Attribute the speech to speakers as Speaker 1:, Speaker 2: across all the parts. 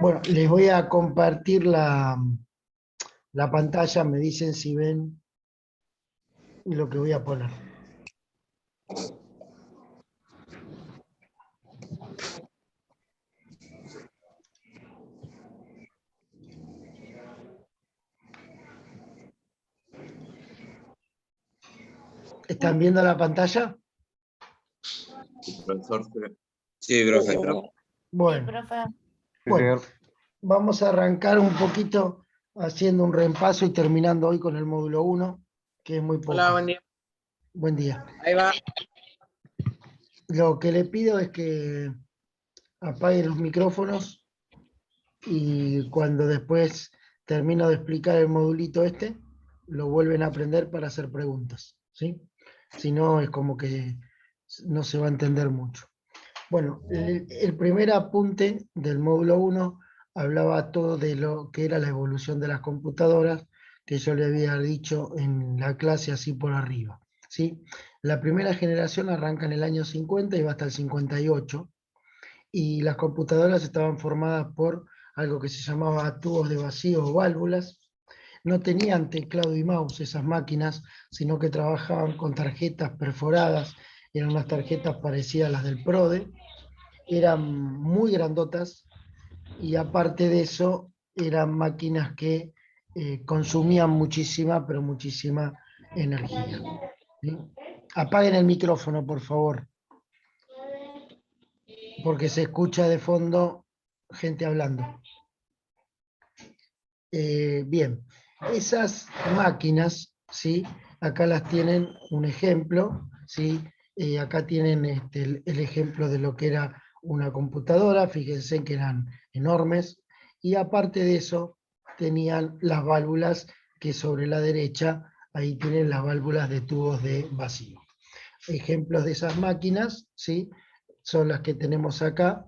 Speaker 1: Bueno, les voy a compartir la pantalla, me dicen si ven lo que voy a poner. ¿Están viendo la pantalla?
Speaker 2: Profesor, sí, profe.
Speaker 1: Bueno,
Speaker 3: Sí, profe.
Speaker 1: bueno, vamos a arrancar un poquito haciendo un repaso y terminando hoy con el módulo 1, que es muy poco.
Speaker 4: Hola, buen día.
Speaker 1: Buen día.
Speaker 4: Ahí va.
Speaker 1: Lo que le pido es que apaguen los micrófonos y cuando después termino de explicar el modulito este, lo vuelven a aprender para hacer preguntas, ¿sí? Si no, es como que no se va a entender mucho. Bueno, el primer apunte del módulo 1 hablaba todo de lo que era la evolución de las computadoras, que yo le había dicho en la clase así por arriba, ¿sí? La primera generación arranca en el año 50 y va hasta el 58, y las computadoras estaban formadas por algo que se llamaba tubos de vacío o válvulas. No tenían teclado y mouse esas máquinas, sino que trabajaban con tarjetas perforadas, eran unas tarjetas parecidas a las del PRODE, eran muy grandotas y aparte de eso eran máquinas que consumían muchísima, pero muchísima energía. ¿Sí? Apaguen el micrófono, por favor, porque se escucha de fondo gente hablando. Bien, esas máquinas, ¿sí? Acá las tienen un ejemplo, ¿sí? Acá tienen el ejemplo de lo que era una computadora, fíjense que eran enormes, y aparte de eso tenían las válvulas que sobre la derecha, ahí tienen las válvulas de tubos de vacío. Ejemplos de esas máquinas, ¿sí? Son las que tenemos acá,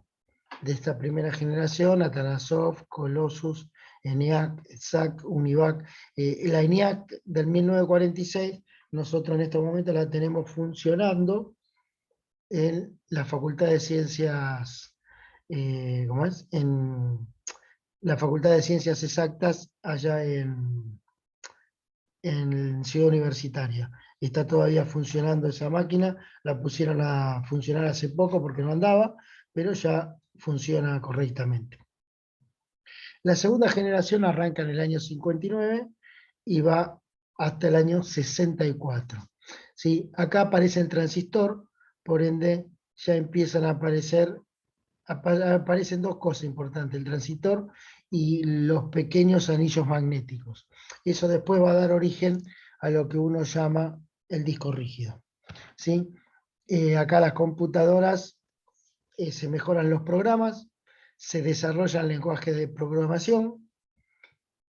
Speaker 1: de esta primera generación, Atanasoft, Colossus, ENIAC, SAC, UNIVAC. La ENIAC del 1946, nosotros en este momento la tenemos funcionando en la Facultad de Ciencias, ¿cómo es? En la Facultad de Ciencias Exactas, allá en Ciudad Universitaria. Está todavía funcionando esa máquina, la pusieron a funcionar hace poco porque no andaba, pero ya funciona correctamente. La segunda generación arranca en el año 59 y va hasta el año 64. ¿Sí? Acá aparece el transistor, por ende ya empiezan a aparecer, aparecen dos cosas importantes, el transistor y los pequeños anillos magnéticos. Eso después va a dar origen a lo que uno llama el disco rígido. ¿Sí? Acá las computadoras se mejoran los programas, se desarrollan lenguajes de programación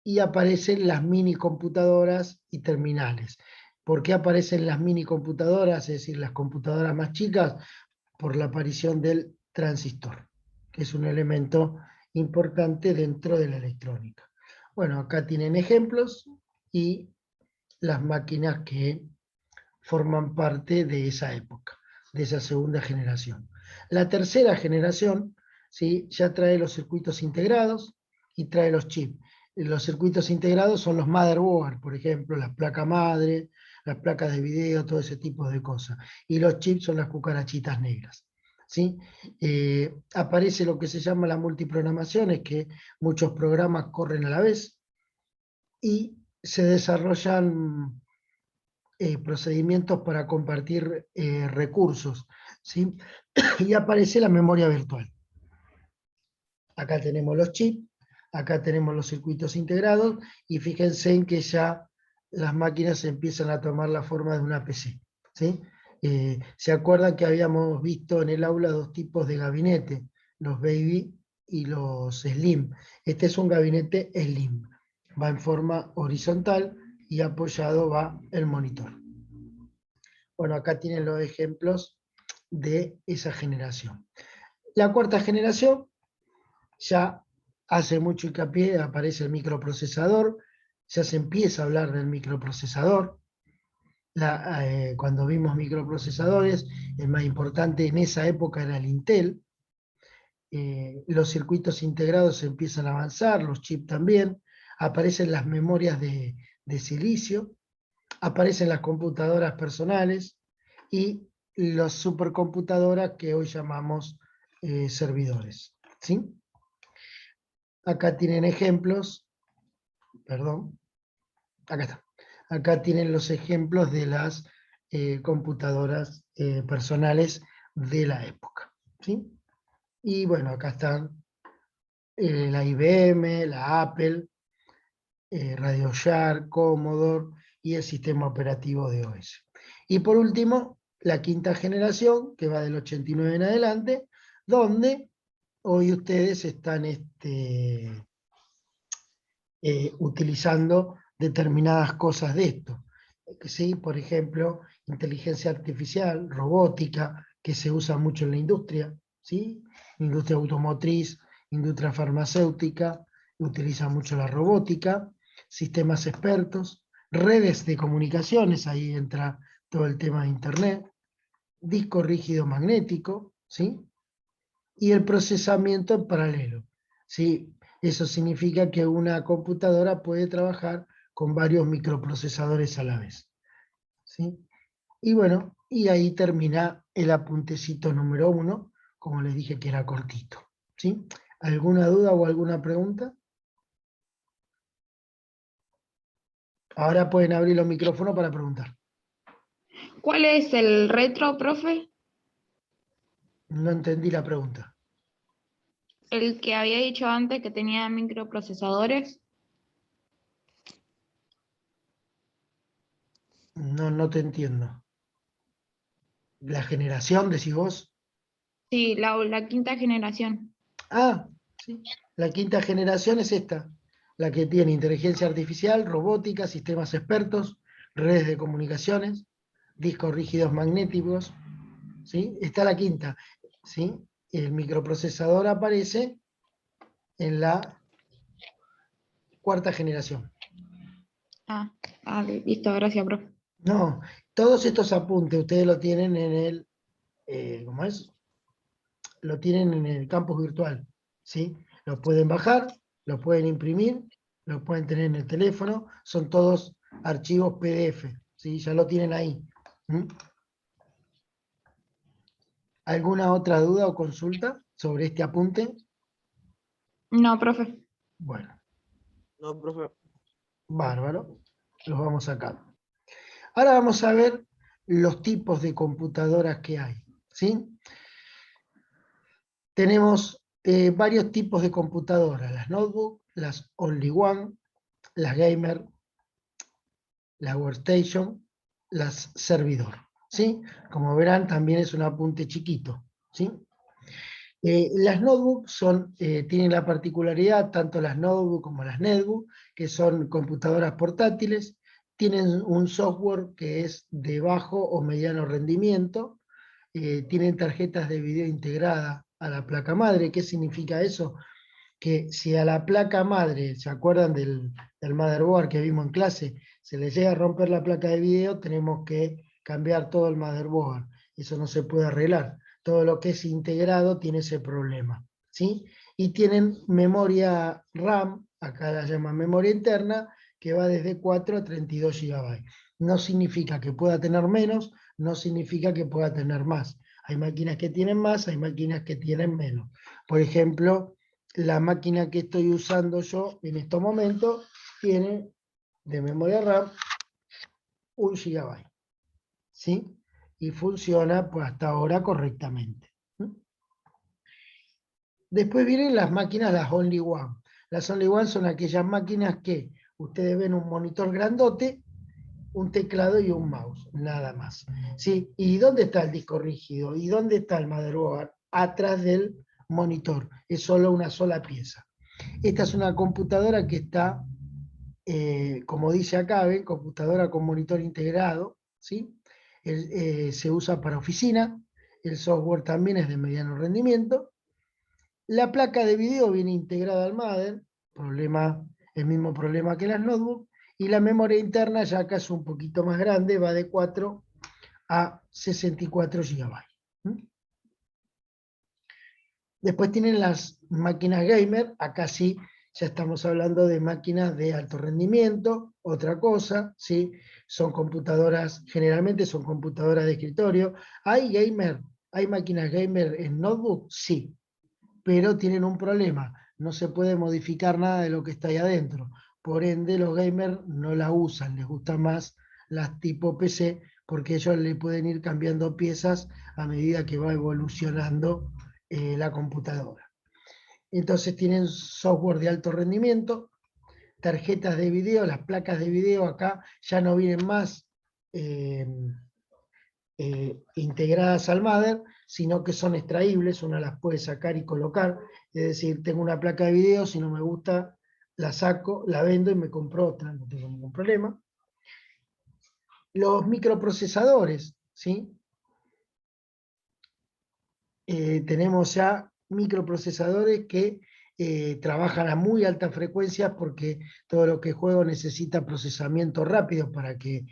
Speaker 1: y aparecen las mini computadoras y terminales. ¿Por qué aparecen las mini computadoras, es decir, las computadoras más chicas? Por la aparición del transistor, que es un elemento importante dentro de la electrónica. Bueno, acá tienen ejemplos y las máquinas que forman parte de esa época, de esa segunda generación. La tercera generación, ¿sí? Ya trae los circuitos integrados y trae los chips. Los circuitos integrados son los motherboard, por ejemplo, las placas madre, las placas de video, todo ese tipo de cosas. Y los chips son las cucarachitas negras. ¿Sí? Aparece lo que se llama la multiprogramación, es que muchos programas corren a la vez y se desarrollan procedimientos para compartir recursos, ¿sí? Y aparece la memoria virtual. Acá tenemos los chips, acá tenemos los circuitos integrados, y fíjense en que ya las máquinas empiezan a tomar la forma de una PC, ¿sí? ¿Se acuerdan que habíamos visto en el aula dos tipos de gabinete? Los baby y los slim. Este es un gabinete slim, va en forma horizontal y apoyado va el monitor. Bueno, acá tienen los ejemplos de esa generación. La cuarta generación ya hace mucho hincapié, aparece el microprocesador, ya se empieza a hablar del microprocesador, Cuando vimos microprocesadores, el más importante en esa época era el Intel. Los circuitos integrados empiezan a avanzar, los chips también, aparecen las memorias de silicio, aparecen las computadoras personales y las supercomputadoras que hoy llamamos servidores. ¿Sí? Acá tienen ejemplos, perdón, acá está. Acá tienen los ejemplos de las computadoras personales de la época. ¿Sí? Y bueno, acá están la IBM, la Apple, RadioShack, Commodore y el sistema operativo de OS. Y por último, la quinta generación, que va del 89 en adelante, donde hoy ustedes están utilizando determinadas cosas de esto. ¿Sí? Por ejemplo, inteligencia artificial, robótica, que se usa mucho en la industria, ¿sí? Industria automotriz, industria farmacéutica, utiliza mucho la robótica, sistemas expertos, redes de comunicaciones, ahí entra todo el tema de Internet, disco rígido magnético, ¿sí? Y el procesamiento en paralelo, ¿sí? Eso significa que una computadora puede trabajar con varios microprocesadores a la vez, ¿sí? Y bueno, y ahí termina el apuntecito número 1, como les dije que era cortito, ¿sí? ¿Alguna duda o alguna pregunta? Ahora pueden abrir los micrófonos para preguntar.
Speaker 3: ¿Cuál es el retro, profe?
Speaker 1: No entendí la pregunta.
Speaker 3: El que había dicho antes que tenía microprocesadores.
Speaker 1: No te entiendo. ¿La generación, decís vos?
Speaker 3: Sí, la quinta generación.
Speaker 1: Ah, sí. La quinta generación es esta, la que tiene inteligencia artificial, robótica, sistemas expertos, redes de comunicaciones, discos rígidos magnéticos, ¿sí? Está la quinta, ¿sí? El microprocesador aparece en la cuarta generación.
Speaker 3: Listo, gracias, profe.
Speaker 1: No, todos estos apuntes ustedes lo tienen en el, ¿cómo es? Lo tienen en el campus virtual, ¿sí? Lo pueden bajar, lo pueden imprimir, lo pueden tener en el teléfono, son todos archivos PDF, ¿sí? Ya lo tienen ahí. ¿Mm? ¿Alguna otra duda o consulta sobre este apunte?
Speaker 3: No, profe.
Speaker 1: Bueno,
Speaker 4: No, profe.
Speaker 1: bárbaro, los vamos acá. Ahora vamos a ver los tipos de computadoras que hay, ¿sí? Tenemos varios tipos de computadoras, las notebook, las only one, las gamer, las workstation, las servidor, ¿sí? Como verán, también es un apunte chiquito, ¿sí? Las notebooks tienen la particularidad, tanto las notebooks como las netbook, que son computadoras portátiles, tienen un software que es de bajo o mediano rendimiento, tienen tarjetas de video integrada a la placa madre. ¿Qué significa eso? Que si a la placa madre, ¿se acuerdan del motherboard que vimos en clase? Se le llega a romper la placa de video, tenemos que cambiar todo el motherboard. Eso no se puede arreglar. Todo lo que es integrado tiene ese problema, ¿sí? Y tienen memoria RAM, acá la llaman memoria interna, que va desde 4 a 32 GB. No significa que pueda tener menos, no significa que pueda tener más. Hay máquinas que tienen más, hay máquinas que tienen menos. Por ejemplo, la máquina que estoy usando yo en estos momentos tiene de memoria RAM 1 GB, ¿sí? Y funciona pues, hasta ahora correctamente. Después vienen las máquinas, las Only One. Las Only One son aquellas máquinas que ustedes ven un monitor grandote, un teclado y un mouse, nada más. ¿Sí? ¿Y dónde está el disco rígido? ¿Y dónde está el motherboard? Atrás del monitor. Es solo una sola pieza. Esta es una computadora que está, como dice acá, ¿ven? Computadora con monitor integrado, ¿sí? Se usa para oficina, el software también es de mediano rendimiento. La placa de video viene integrada al mother, el mismo problema que las notebooks, Y la memoria interna ya acá es un poquito más grande, va de 4 a 64 GB. Después tienen las máquinas gamer, acá sí ya estamos hablando de máquinas de alto rendimiento, otra cosa, ¿sí? Son computadoras, generalmente son computadoras de escritorio. ¿Hay máquinas gamer en notebook? Sí, pero tienen un problema, no se puede modificar nada de lo que está ahí adentro. Por ende, los gamers no la usan, les gustan más las tipo PC, porque ellos le pueden ir cambiando piezas a medida que va evolucionando la computadora. Entonces tienen software de alto rendimiento, tarjetas de video, las placas de video acá ya no vienen más integradas al mother, sino que son extraíbles, uno las puede sacar y colocar, es decir, tengo una placa de video, si no me gusta, la saco, la vendo y me compro otra, no tengo ningún problema. Los microprocesadores, ¿sí? Tenemos ya microprocesadores que trabajan a muy alta frecuencia porque todo lo que juego necesita procesamiento rápido para que,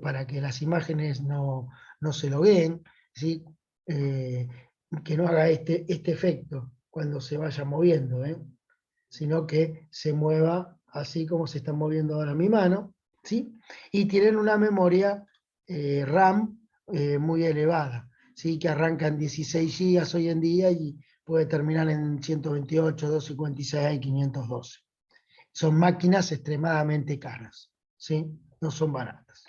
Speaker 1: para que las imágenes no se logueen, ¿sí? Que no haga este efecto cuando se vaya moviendo, sino que se mueva así como se está moviendo ahora mi mano, ¿sí? Y tienen una memoria RAM muy elevada, ¿sí? Que arranca en 16 GB hoy en día y puede terminar en 128, 256, 512. Son máquinas extremadamente caras, ¿sí? No son baratas.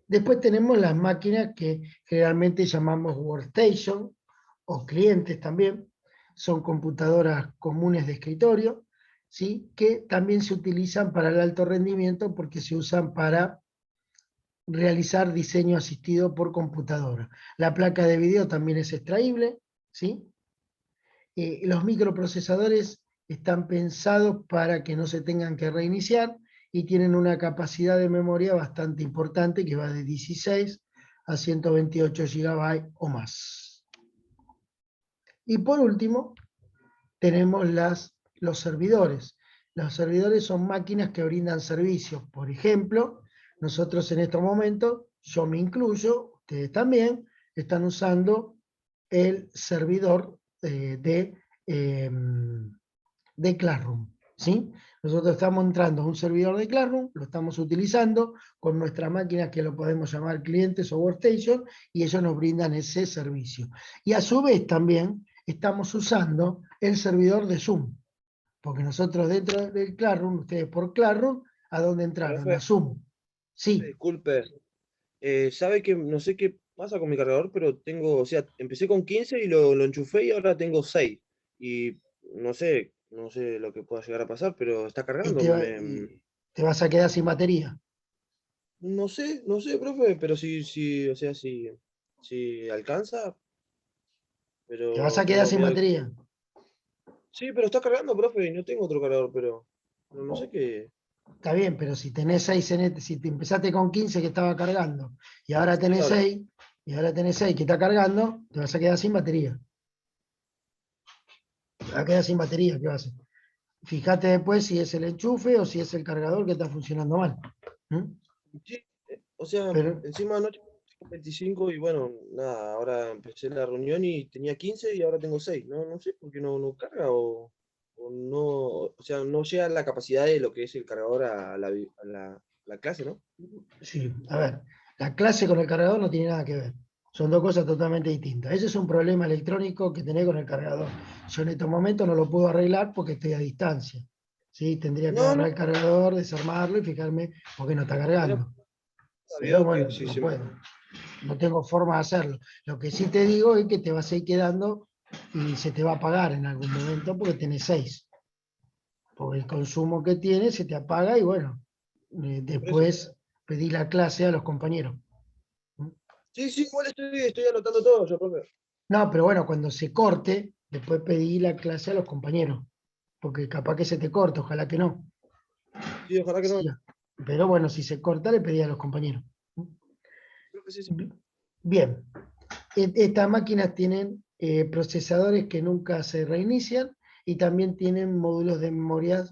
Speaker 1: Después tenemos las máquinas que generalmente llamamos workstation o clientes también. Son computadoras comunes de escritorio, ¿sí? Que también se utilizan para el alto rendimiento porque se usan para realizar diseño asistido por computadora. La placa de video también es extraíble, ¿sí? Los microprocesadores están pensados para que no se tengan que reiniciar y tienen una capacidad de memoria bastante importante que va de 16 a 128 GB o más. Y por último, tenemos los servidores. Los servidores son máquinas que brindan servicios. Por ejemplo, nosotros en estos momentos, yo me incluyo, ustedes también, están usando el servidor de Classroom, ¿sí? Nosotros estamos entrando a un servidor de Classroom, lo estamos utilizando con nuestras máquinas que lo podemos llamar clientes o workstation y ellos nos brindan ese servicio. Y a su vez también estamos usando el servidor de Zoom, porque nosotros dentro del Classroom, ustedes por Classroom, ¿a dónde entraron?
Speaker 4: Profe,
Speaker 1: A Zoom. Sí,
Speaker 4: disculpe, sabe que no sé qué pasa con mi cargador, pero tengo, o sea, empecé con 15 y lo enchufé y ahora tengo 6. Y no sé lo que pueda llegar a pasar, pero está
Speaker 1: y
Speaker 4: cargando.
Speaker 1: y te vas a quedar sin batería.
Speaker 4: No sé, profe, pero o sea, si alcanza,
Speaker 1: Te vas a
Speaker 4: pero
Speaker 1: quedar
Speaker 4: tengo
Speaker 1: sin
Speaker 4: miedo.
Speaker 1: batería.
Speaker 4: Sí, pero está cargando, profe, y no tengo otro cargador, pero no sé qué.
Speaker 1: Está bien, pero si tenés 6 si te empezaste con 15 que estaba cargando, y ahora tenés
Speaker 4: Claro,
Speaker 1: 6, y ahora tenés 6 que está cargando, te vas a quedar sin batería. Te vas a quedar sin batería, ¿qué vas a hacer? Fíjate después si es el enchufe o si es el cargador que está funcionando mal. ¿Mm?
Speaker 4: sí, o sea,
Speaker 1: Pero
Speaker 4: encima anoche tengo 25 y bueno, nada, ahora empecé la reunión y tenía 15 y ahora tengo 6. No sé por qué no carga o no, o sea, no llega la capacidad de lo que es el cargador a la clase, ¿no?
Speaker 1: sí, a ver, la clase con el cargador no tiene nada que ver. Son dos cosas totalmente distintas. Ese es un problema electrónico que tenés con el cargador. Yo en estos momentos no lo puedo arreglar porque estoy a distancia. ¿Sí? Tendría que
Speaker 4: No,
Speaker 1: agarrar el cargador, desarmarlo y fijarme por qué no está
Speaker 4: era
Speaker 1: cargando. Pero
Speaker 4: sabido que
Speaker 1: bueno,
Speaker 4: si
Speaker 1: no
Speaker 4: se
Speaker 1: puedo. No tengo forma de hacerlo. Lo que sí te digo es que te vas a ir quedando y se te va a apagar en algún momento porque tenés 6. Porque el consumo que tiene se te apaga y bueno,
Speaker 4: por eso.
Speaker 1: después pedí la clase a los compañeros.
Speaker 4: Sí, igual estoy anotando todo yo, profe.
Speaker 1: No, pero bueno, cuando se corte, después pedí la clase a los compañeros, porque capaz que se te corta, ojalá que no.
Speaker 4: Sí, ojalá que no.
Speaker 1: Sí, pero bueno, si se corta, le pedí a los compañeros.
Speaker 4: Creo que sí.
Speaker 1: Bien, estas máquinas tienen procesadores que nunca se reinician y también tienen módulos de memoria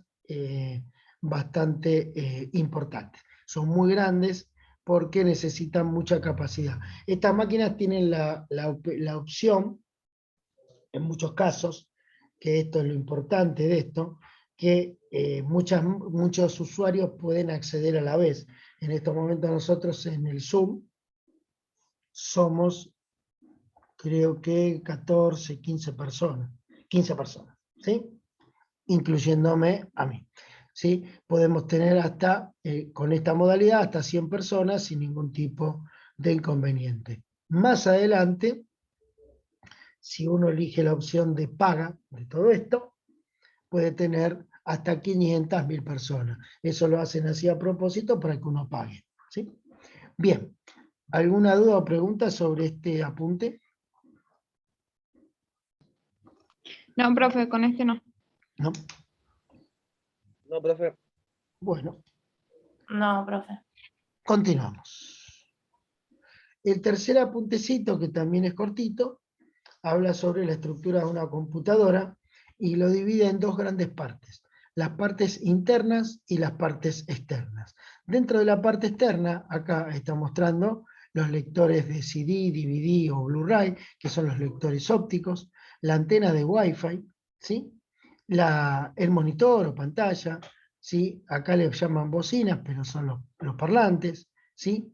Speaker 1: bastante importantes. Son muy grandes porque necesitan mucha capacidad. Estas máquinas tienen la opción, en muchos casos, que esto es lo importante de esto, que muchos usuarios pueden acceder a la vez. En estos momentos nosotros en el Zoom somos, creo que 14, 15 personas, ¿sí? Incluyéndome a mí. ¿Sí? Podemos tener hasta, con esta modalidad, hasta 100 personas sin ningún tipo de inconveniente. Más adelante, si uno elige la opción de paga de todo esto, puede tener hasta 500.000 personas. Eso lo hacen así a propósito para que uno pague. ¿Sí? Bien, ¿alguna duda o pregunta sobre este apunte?
Speaker 3: No, profe, con este no.
Speaker 1: ¿No?
Speaker 4: No, profe.
Speaker 1: Bueno,
Speaker 5: No, profe.
Speaker 1: continuamos. El tercer apuntecito, que también es cortito, habla sobre la estructura de una computadora y lo divide en dos grandes partes, las partes internas y las partes externas. Dentro de la parte externa, acá está mostrando los lectores de CD, DVD o Blu-ray, que son los lectores ópticos, la antena de Wi-Fi, ¿sí? El monitor o pantalla, ¿sí? Acá le llaman bocinas, pero son los parlantes, ¿sí?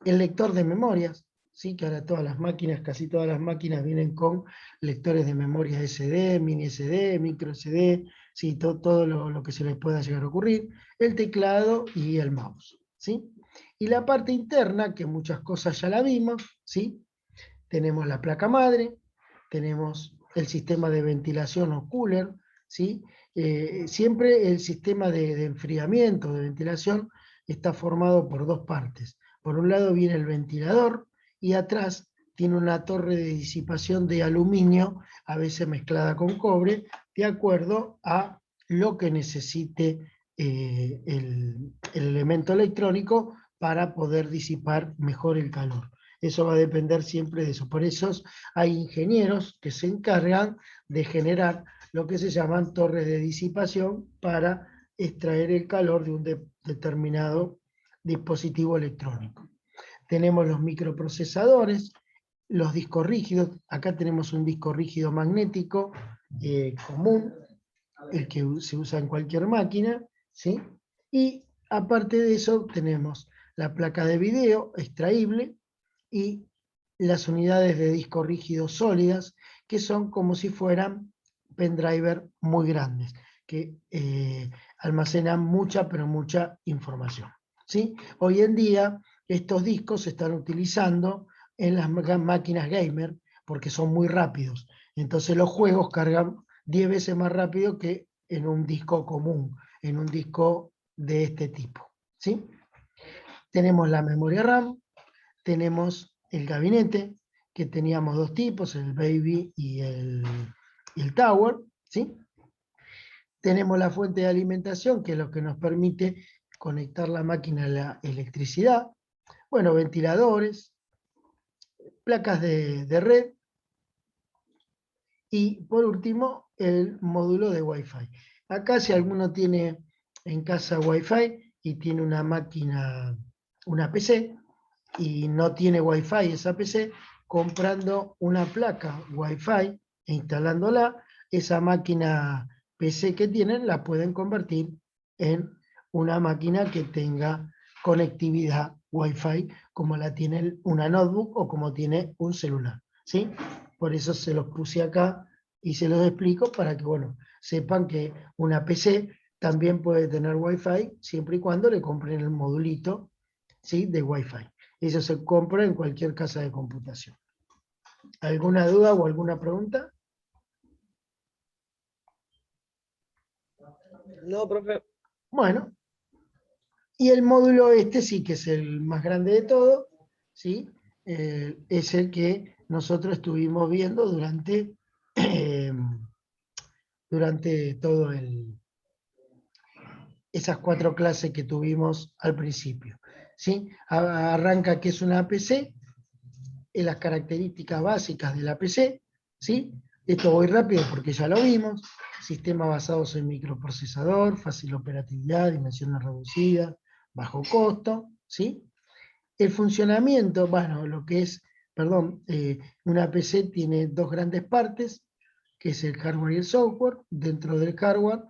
Speaker 1: El lector de memorias, ¿sí? Que ahora todas las máquinas, casi todas las máquinas vienen con lectores de memoria SD, mini SD, micro SD, ¿sí? Todo lo que se les pueda llegar a ocurrir, el teclado y el mouse, ¿sí? Y la parte interna, que muchas cosas ya la vimos, ¿sí? Tenemos la placa madre, tenemos el sistema de ventilación o cooler, ¿sí? Siempre el sistema de enfriamiento, de ventilación, está formado por dos partes. Por un lado viene el ventilador y atrás tiene una torre de disipación de aluminio, a veces mezclada con cobre, de acuerdo a lo que necesite el elemento electrónico para poder disipar mejor el calor. Eso va a depender siempre de eso. Por eso hay ingenieros que se encargan de generar lo que se llaman torres de disipación para extraer el calor de un determinado dispositivo electrónico. Tenemos los microprocesadores, los discos rígidos. Acá tenemos un disco rígido magnético común, el que se usa en cualquier máquina, ¿sí? Y aparte de eso tenemos la placa de video extraíble y las unidades de disco rígido sólidas, que son como si fueran pendriver muy grandes, que almacenan mucha, pero mucha información, ¿sí? Hoy en día estos discos se están utilizando en las máquinas gamer porque son muy rápidos. Entonces los juegos cargan 10 veces más rápido que en un disco común, en un disco de este tipo, ¿sí? Tenemos la memoria RAM, tenemos el gabinete, que teníamos dos tipos, el Baby y el Tower, ¿sí? Tenemos la fuente de alimentación, que es lo que nos permite conectar la máquina a la electricidad. Bueno, ventiladores, placas de red, y por último, el módulo de Wi-Fi. Acá si alguno tiene en casa Wi-Fi y tiene una máquina, una PC, y no tiene Wi-Fi esa PC, comprando una placa Wi-Fi e instalándola, esa máquina PC que tienen la pueden convertir en una máquina que tenga conectividad Wi-Fi como la tiene una notebook o como tiene un celular, ¿sí? Por eso se los puse acá y se los explico para que, bueno, sepan que una PC también puede tener Wi-Fi siempre y cuando le compren el modulito, ¿sí? De Wi-Fi. Eso se compra en cualquier casa de computación. ¿Alguna duda o alguna pregunta?
Speaker 4: No, profe.
Speaker 1: Bueno, y el módulo este sí que es el más grande de todo, ¿sí? Es el que nosotros estuvimos viendo durante todo esas 4 clases que tuvimos al principio, ¿sí? Arranca que es una PC, las características básicas de la PC, ¿sí? Esto voy rápido porque ya lo vimos. Sistemas basados en microprocesador, fácil operatividad, dimensiones reducidas, bajo costo, ¿sí? El funcionamiento, bueno, lo que es, perdón, una PC tiene dos grandes partes, que es el hardware y el software. Dentro del hardware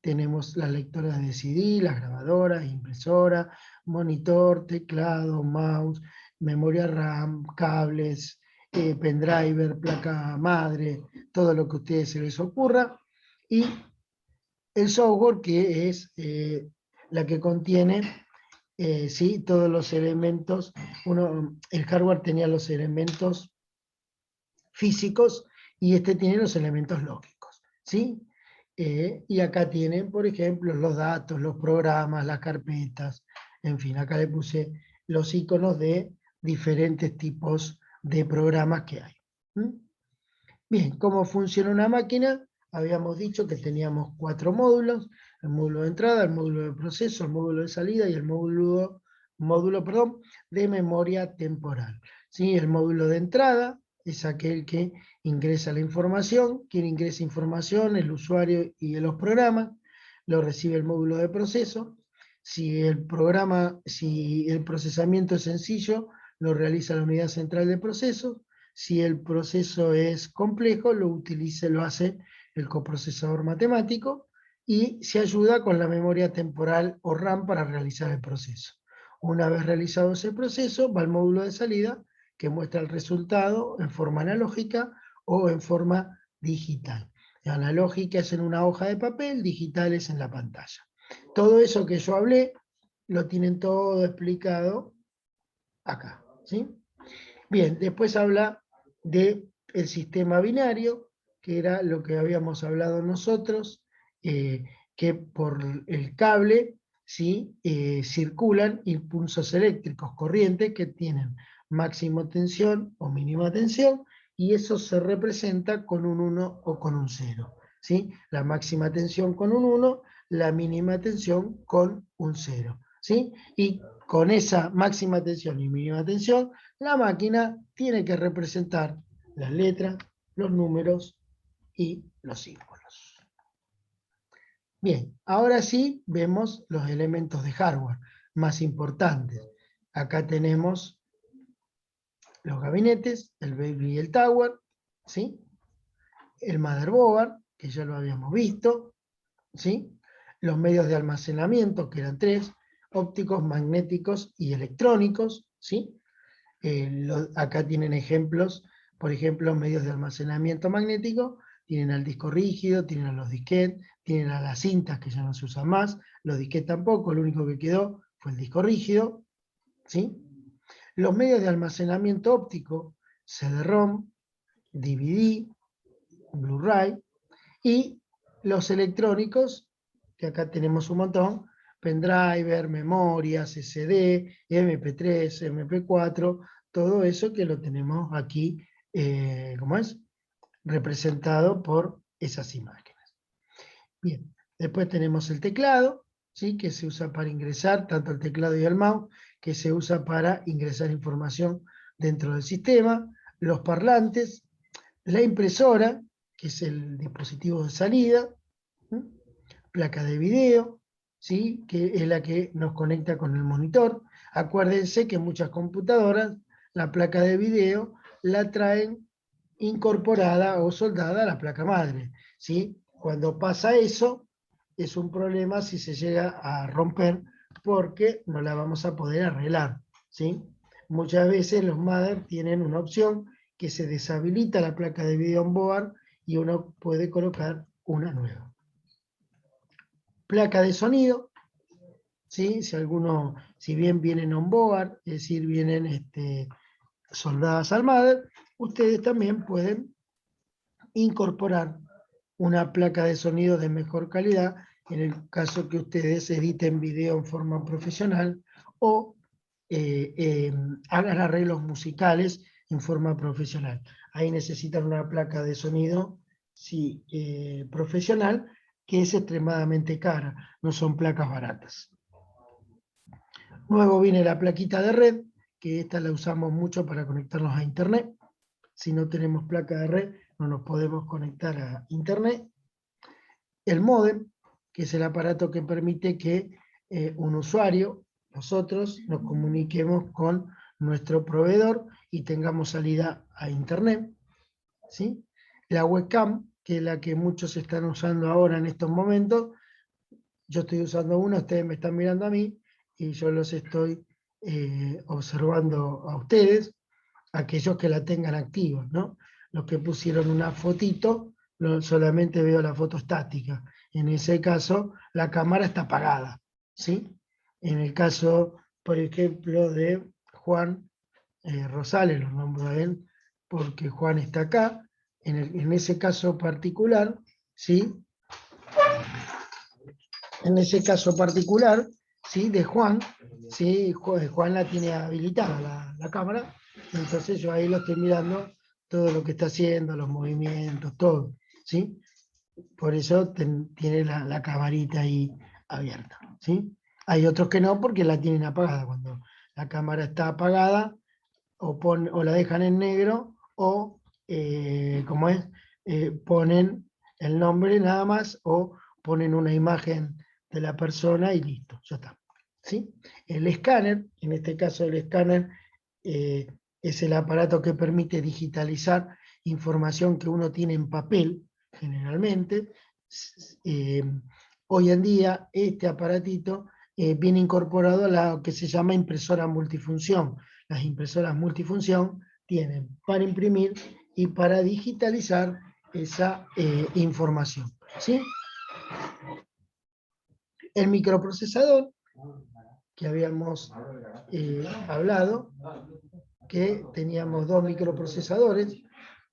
Speaker 1: tenemos las lectoras de CD, las grabadoras, impresora, monitor, teclado, mouse, memoria RAM, cables, pendriver, placa madre, todo lo que a ustedes se les ocurra. Y el software, que es la que contiene sí, todos los elementos. El hardware tenía los elementos físicos y este tiene los elementos lógicos, ¿sí? Y acá tienen, por ejemplo, los datos, los programas, las carpetas, en fin, acá le puse los iconos de diferentes tipos de programas que hay. Bien, ¿cómo funciona una máquina? Habíamos dicho que teníamos 4 módulos: el módulo de entrada, el módulo de proceso, el módulo de salida y el módulo de memoria temporal. ¿Sí? El módulo de entrada es aquel que ingresa la información. Quien ingresa información, el usuario y los programas. Lo recibe el módulo de proceso. Si el procesamiento es sencillo, lo realiza la unidad central de procesos. Si el proceso es complejo, lo hace el coprocesador matemático y se ayuda con la memoria temporal o RAM para realizar el proceso. Una vez realizado ese proceso, va al módulo de salida, que muestra el resultado en forma analógica o en forma digital. La analógica es en una hoja de papel, digital es en la pantalla. Todo eso que yo hablé, lo tienen todo explicado acá, ¿sí? Bien, después habla del sistema binario, que era lo que habíamos hablado nosotros, que por el cable, ¿sí? Circulan impulsos eléctricos, corrientes que tienen máxima tensión o mínima tensión, y eso se representa con un 1 o con un 0. ¿Sí? La máxima tensión con un 1, la mínima tensión con un 0. ¿Sí? Y con esa máxima tensión y mínima tensión, la máquina tiene que representar las letras, los números y los símbolos. Bien, ahora sí vemos los elementos de hardware más importantes. Acá tenemos los gabinetes, el Baby y el Tower, ¿sí? El motherboard, que ya lo habíamos visto, ¿sí? Los medios de almacenamiento, que eran 3, ópticos, magnéticos y electrónicos, ¿sí? Acá tienen ejemplos, por ejemplo, medios de almacenamiento magnético, tienen al disco rígido, tienen a los disquetes, tienen a las cintas que ya no se usan más, los disquetes tampoco, lo único que quedó fue el disco rígido, ¿sí? Los medios de almacenamiento óptico, CD-ROM, DVD, Blu-ray, y los electrónicos, que acá tenemos un montón, pendriver, memorias, SD, MP3, MP4, todo eso que lo tenemos aquí, ¿cómo es? Representado por esas imágenes. Bien, después tenemos el teclado, ¿sí? Que se usa para ingresar, tanto el teclado y el mouse, que se usa para ingresar información dentro del sistema, los parlantes, la impresora, que es el dispositivo de salida, ¿sí? Placa de video, ¿sí? Que es la que nos conecta con el monitor. Acuérdense que muchas computadoras la placa de video la traen incorporada o soldada a la placa madre, ¿sí? Cuando pasa eso, es un problema si se llega a romper, porque no la vamos a poder arreglar, ¿sí? Muchas veces los modems tienen una opción que se deshabilita la placa de video on board y uno puede colocar una nueva. Placa de sonido, ¿sí? Si bien vienen on board, es decir, vienen soldadas al mother, ustedes también pueden incorporar una placa de sonido de mejor calidad en el caso que ustedes editen video en forma profesional o hagan arreglos musicales en forma profesional. Ahí necesitan una placa de sonido profesional, que es extremadamente cara, no son placas baratas. Luego viene la plaquita de red, que esta la usamos mucho para conectarnos a internet. Si no tenemos placa de red, no nos podemos conectar a internet. El módem, que es el aparato que permite que un usuario, nosotros, nos comuniquemos con nuestro proveedor y tengamos salida a internet, ¿sí? La webcam, que es la que muchos están usando ahora en estos momentos. Yo estoy usando una, ustedes me están mirando a mí y yo los estoy observando a ustedes, aquellos que la tengan activa, ¿no? Los que pusieron una fotito, solamente veo la foto estática. En ese caso, la cámara está apagada, ¿sí? En el caso, por ejemplo, de Juan Rosales, lo nombro a él porque Juan está acá. En ese caso particular, ¿sí? En ese caso particular, ¿sí? De Juan, ¿sí? Juan la tiene habilitada la cámara, entonces yo ahí lo estoy mirando todo lo que está haciendo, los movimientos, todo, ¿sí? Por eso tiene la camarita ahí abierta, ¿sí? Hay otros que no porque la tienen apagada. Cuando la cámara está apagada, o la dejan en negro, o, ¿cómo es? Ponen el nombre nada más, o ponen una imagen de la persona y listo, ya está, ¿sí? El escáner, en este caso el escáner, es el aparato que permite digitalizar información que uno tiene en papel, generalmente. Hoy en día este aparatito viene incorporado a lo que se llama impresora multifunción. Las impresoras multifunción tienen para imprimir y para digitalizar esa información, ¿sí? El microprocesador, que habíamos hablado, que teníamos dos microprocesadores,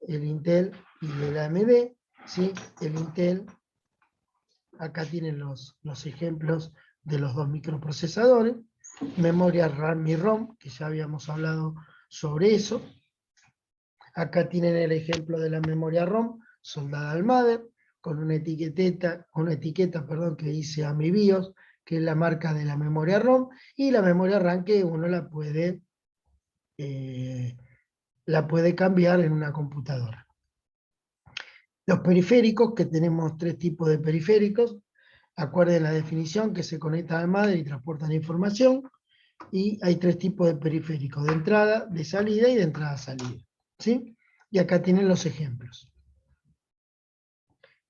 Speaker 1: el Intel y el AMD, ¿sí? El Intel, acá tienen los ejemplos de los dos microprocesadores, memoria RAM y ROM, que ya habíamos hablado sobre eso. Acá tienen el ejemplo de la memoria ROM, soldada al mother, con una etiqueta, que dice AMI BIOS, que es la marca de la memoria ROM, y la memoria RAM que uno la puede cambiar en una computadora. Los periféricos, que tenemos tres tipos de periféricos, acuerden la definición, que se conectan al mother y transportan información, y hay tres tipos de periféricos, de entrada, de salida y de entrada-salida, ¿sí? Y acá tienen los ejemplos.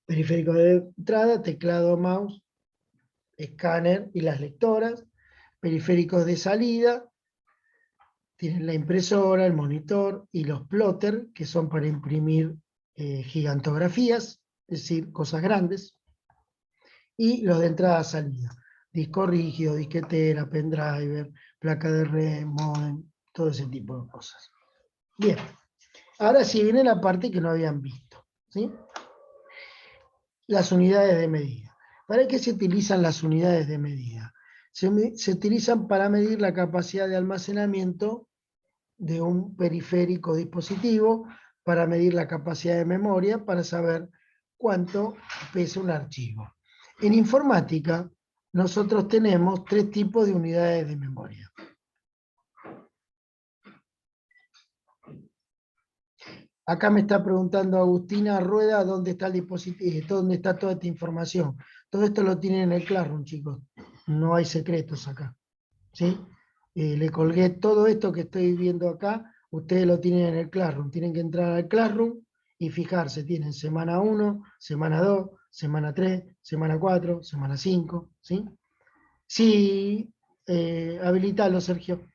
Speaker 1: Periférico de entrada, teclado, mouse, escáner y las lectoras. Periféricos de salida, tienen la impresora, el monitor y los plotter, que son para imprimir gigantografías, es decir, cosas grandes. Y los de entrada-salida, disco rígido, disquetera, pendriver, placa de red, modem, todo ese tipo de cosas. Bien, ahora sí viene la parte que no habían visto, ¿sí? Las unidades de medida. ¿Para qué se utilizan las unidades de medida? Se utilizan para medir la capacidad de almacenamiento de un periférico dispositivo, para medir la capacidad de memoria, para saber cuánto pesa un archivo. En informática, nosotros tenemos tres tipos de unidades de memoria. Acá me está preguntando Agustina Rueda dónde está el dispositivo, dónde está toda esta información. Todo esto lo tienen en el Classroom, chicos. No hay secretos acá, ¿sí? Le colgué todo esto que estoy viendo acá, ustedes lo tienen en el Classroom. Tienen que entrar al Classroom y fijarse, tienen semana 1, semana 2, semana 3, semana 4, semana 5, ¿sí? Sí, habilitalo, Sergio.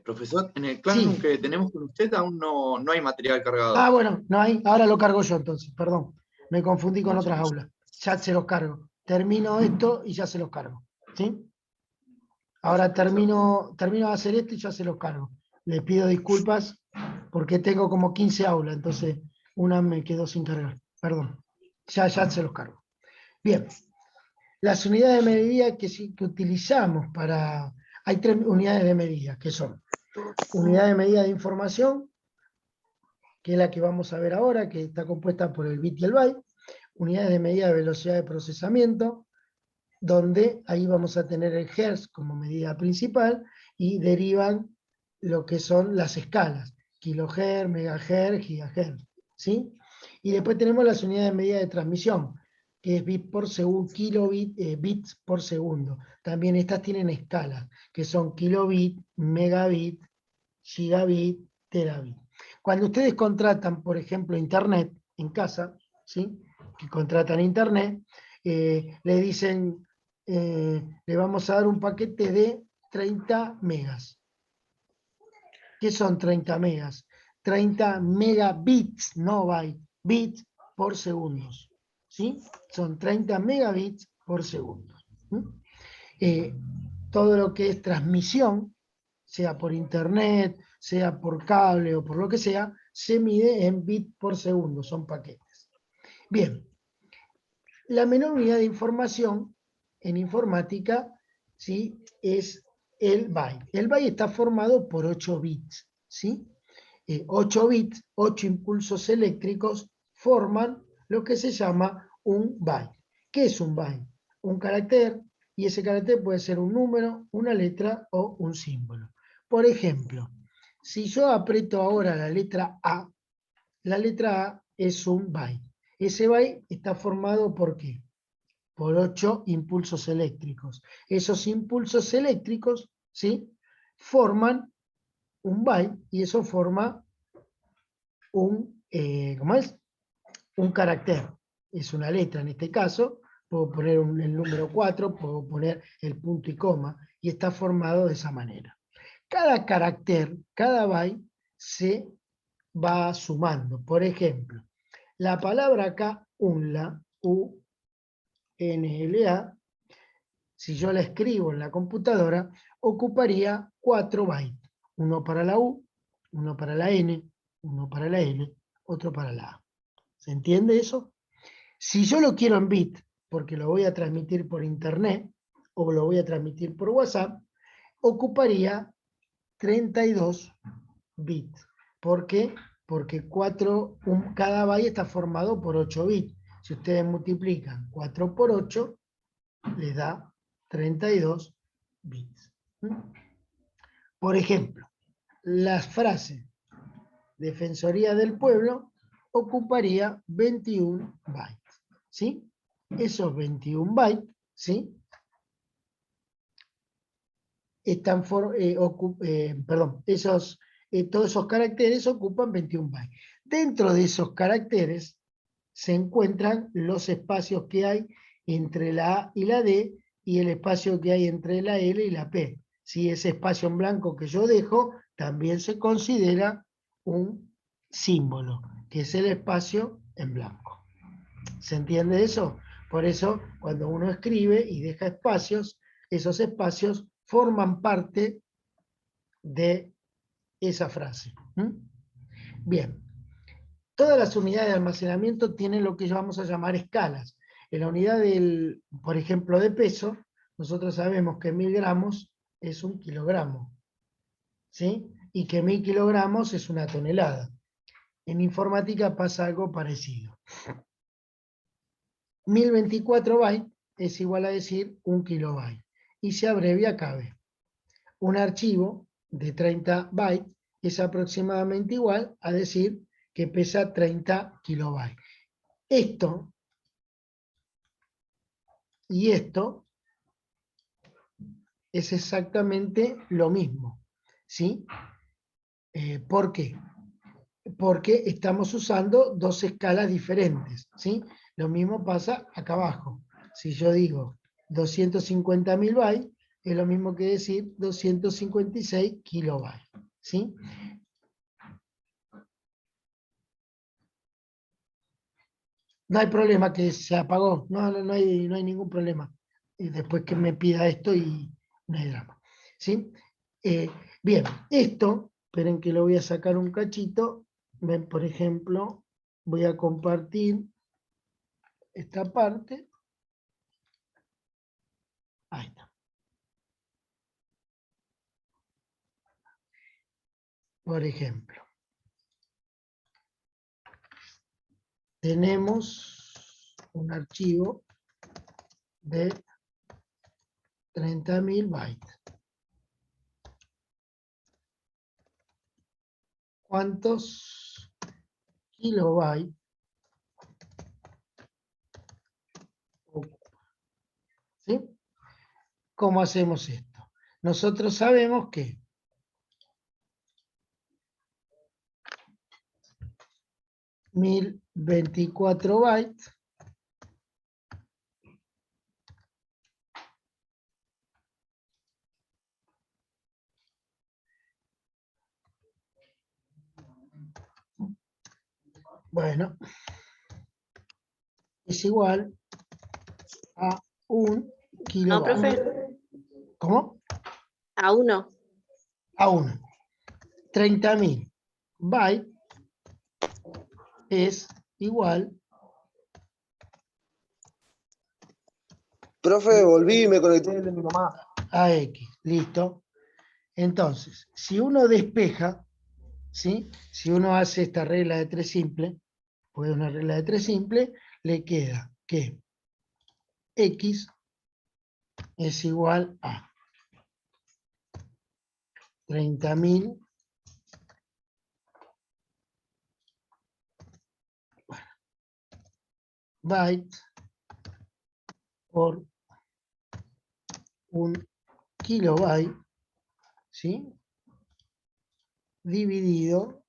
Speaker 6: Profesor, en el Classroom
Speaker 1: Sí.
Speaker 6: que tenemos con usted aún no hay material cargado.
Speaker 1: Ah, bueno, no hay. Ahora lo cargo yo entonces, perdón. Me confundí con
Speaker 6: Muchas
Speaker 1: otras
Speaker 6: gracias.
Speaker 1: aulas. Ya se los cargo. Termino esto y ya se los cargo, ¿sí? Ahora termino de hacer esto y ya se los cargo. Les pido disculpas porque tengo como 15 aulas, entonces una me quedó sin cargar. Perdón. Ya se los cargo. Bien. Las unidades de medida que utilizamos para... Hay tres unidades de medida, que son unidad de medida de información, que es la que vamos a ver ahora, que está compuesta por el bit y el byte. Unidades de medida de velocidad de procesamiento, donde ahí vamos a tener el hertz como medida principal, y derivan lo que son las escalas. kilohertz, megahertz, gigahertz, ¿sí? Y después tenemos las unidades de medida de transmisión, que es bit por segundo, bits por segundo. También estas tienen escalas, que son kilobit, megabit, gigabit, terabit. Cuando ustedes contratan, por ejemplo, internet en casa, ¿sí? Que contratan internet, le dicen, le vamos a dar un paquete de 30 megas. ¿Qué son 30 megas? 30 megabits, no bytes, bits por segundos. ¿Sí? Son 30 megabits por segundo. Todo lo que es transmisión, sea por internet, sea por cable o por lo que sea, se mide en bits por segundo, son paquetes. Bien, la menor unidad de información en informática, ¿sí? Es el byte. El byte está formado por 8 bits, ¿sí? 8 bits, 8 impulsos eléctricos forman lo que se llama un byte. ¿Qué es un byte? Un carácter, y ese carácter puede ser un número, una letra o un símbolo. Por ejemplo, si yo aprieto ahora la letra A es un byte. Ese byte está formado ¿por qué? Por 8 impulsos eléctricos. Esos impulsos eléctricos, ¿sí? Forman un byte y eso forma ¿cómo es? Un carácter. Es una letra en este caso. Puedo poner el número 4, puedo poner el punto y coma, y está formado de esa manera. Cada carácter, cada byte, se va sumando. Por ejemplo, la palabra acá, UNLA, U-N-L-A, si yo la escribo en la computadora, ocuparía 4 bytes. Uno para la U, uno para la N, uno para la L, otro para la A. ¿Se entiende eso? Si yo lo quiero en bit, porque lo voy a transmitir por internet, o lo voy a transmitir por WhatsApp, ocuparía 32 bits. ¿Por qué? Porque cada byte está formado por 8 bits. Si ustedes multiplican 4 por 8, les da 32 bits. Por ejemplo, las frases Defensoría del Pueblo ocuparía 21 bytes. ¿Sí? Esos 21 bytes, ¿sí? Están todos esos caracteres ocupan 21 bytes. Dentro de esos caracteres se encuentran los espacios que hay entre la A y la D y el espacio que hay entre la L y la P. Si ese espacio en blanco que yo dejo también se considera un símbolo, que es el espacio en blanco. ¿Se entiende eso? Por eso, cuando uno escribe y deja espacios, esos espacios forman parte de esa frase. Bien. Todas las unidades de almacenamiento tienen lo que vamos a llamar escalas. En la unidad del, por ejemplo, de peso, nosotros sabemos que 1000 gramos es un kilogramo, ¿sí? Y que 1000 kilogramos es una tonelada. En informática pasa algo parecido. 1024 bytes es igual a decir 1 kilobyte. Y se abrevia KB. Un archivo de 30 bytes es aproximadamente igual a decir que pesa 30 kilobytes. Esto y esto es exactamente lo mismo, ¿sí? ¿Por qué? Porque estamos usando dos escalas diferentes, ¿sí? Lo mismo pasa acá abajo. Si yo digo 250.000 bytes, es lo mismo que decir 256 kilobytes, ¿sí? No hay problema que se apagó, no hay ningún problema. Y después que me pida esto y no hay drama. ¿Sí? Bien, esto, esperen que lo voy a sacar un cachito. Ven, por ejemplo, voy a compartir esta parte. Ahí está. Por ejemplo, tenemos un archivo de 30.000 bytes. cuántos kilobytes ocupa. ¿Sí? ¿Cómo hacemos esto? Nosotros sabemos que 1024 bytes bueno, es igual a 1
Speaker 7: No,
Speaker 1: kilobyte.
Speaker 7: profe,
Speaker 1: ¿Cómo?
Speaker 7: a 1.
Speaker 1: A 1. 30.000 bytes es igual
Speaker 4: Profe, volví y me conecté desde mi mamá.
Speaker 1: a X. ¿Listo? Entonces, si uno despeja, ¿sí? Si uno hace esta regla de 3 simple, pues una regla de 3 simple, le queda que X es igual a 30.000 bytes por 1 kilobyte, ¿sí? Dividido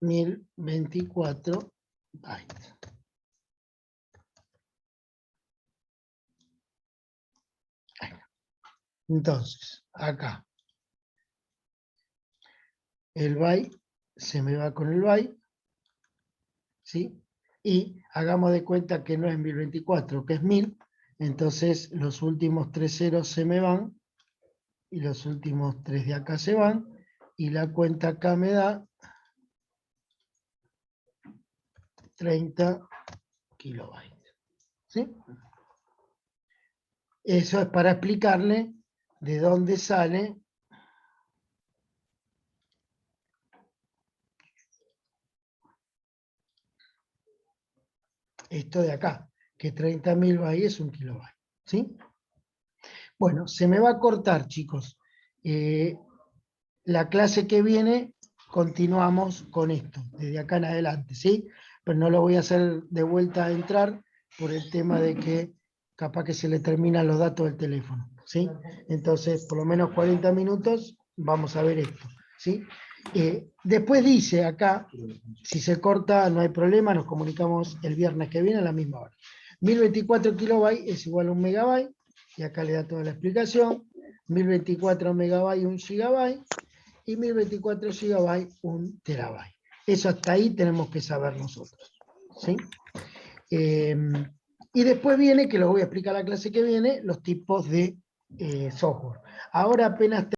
Speaker 1: 1024 bytes. Entonces, acá, el byte se me va con el byte, ¿sí? Y hagamos de cuenta que no es 1024, que es 1000, entonces los últimos 3 ceros se me van, y los últimos 3 de acá se van, y la cuenta acá me da 30 kilobytes. ¿Sí? Eso es para explicarle de dónde sale esto de acá, que 30.000 bytes es 1 kilobyte. ¿Sí? Bueno, se me va a cortar, chicos. La clase que viene continuamos con esto, desde acá en adelante, ¿sí? Pero no lo voy a hacer de vuelta a entrar por el tema de que capaz que se le terminan los datos del teléfono, ¿sí? Entonces, por lo menos 40 minutos vamos a ver esto, ¿sí? Después dice acá, si se corta no hay problema, nos comunicamos el viernes que viene a la misma hora. 1024 kilobytes es igual a 1 megabyte, y acá le da toda la explicación. 1024 megabytes, 1 gigabyte, y 1024 GB, 1 terabyte. Eso hasta ahí tenemos que saber nosotros. ¿Sí? Y después viene, que lo voy a explicar la clase que viene, los tipos de software. Ahora apenas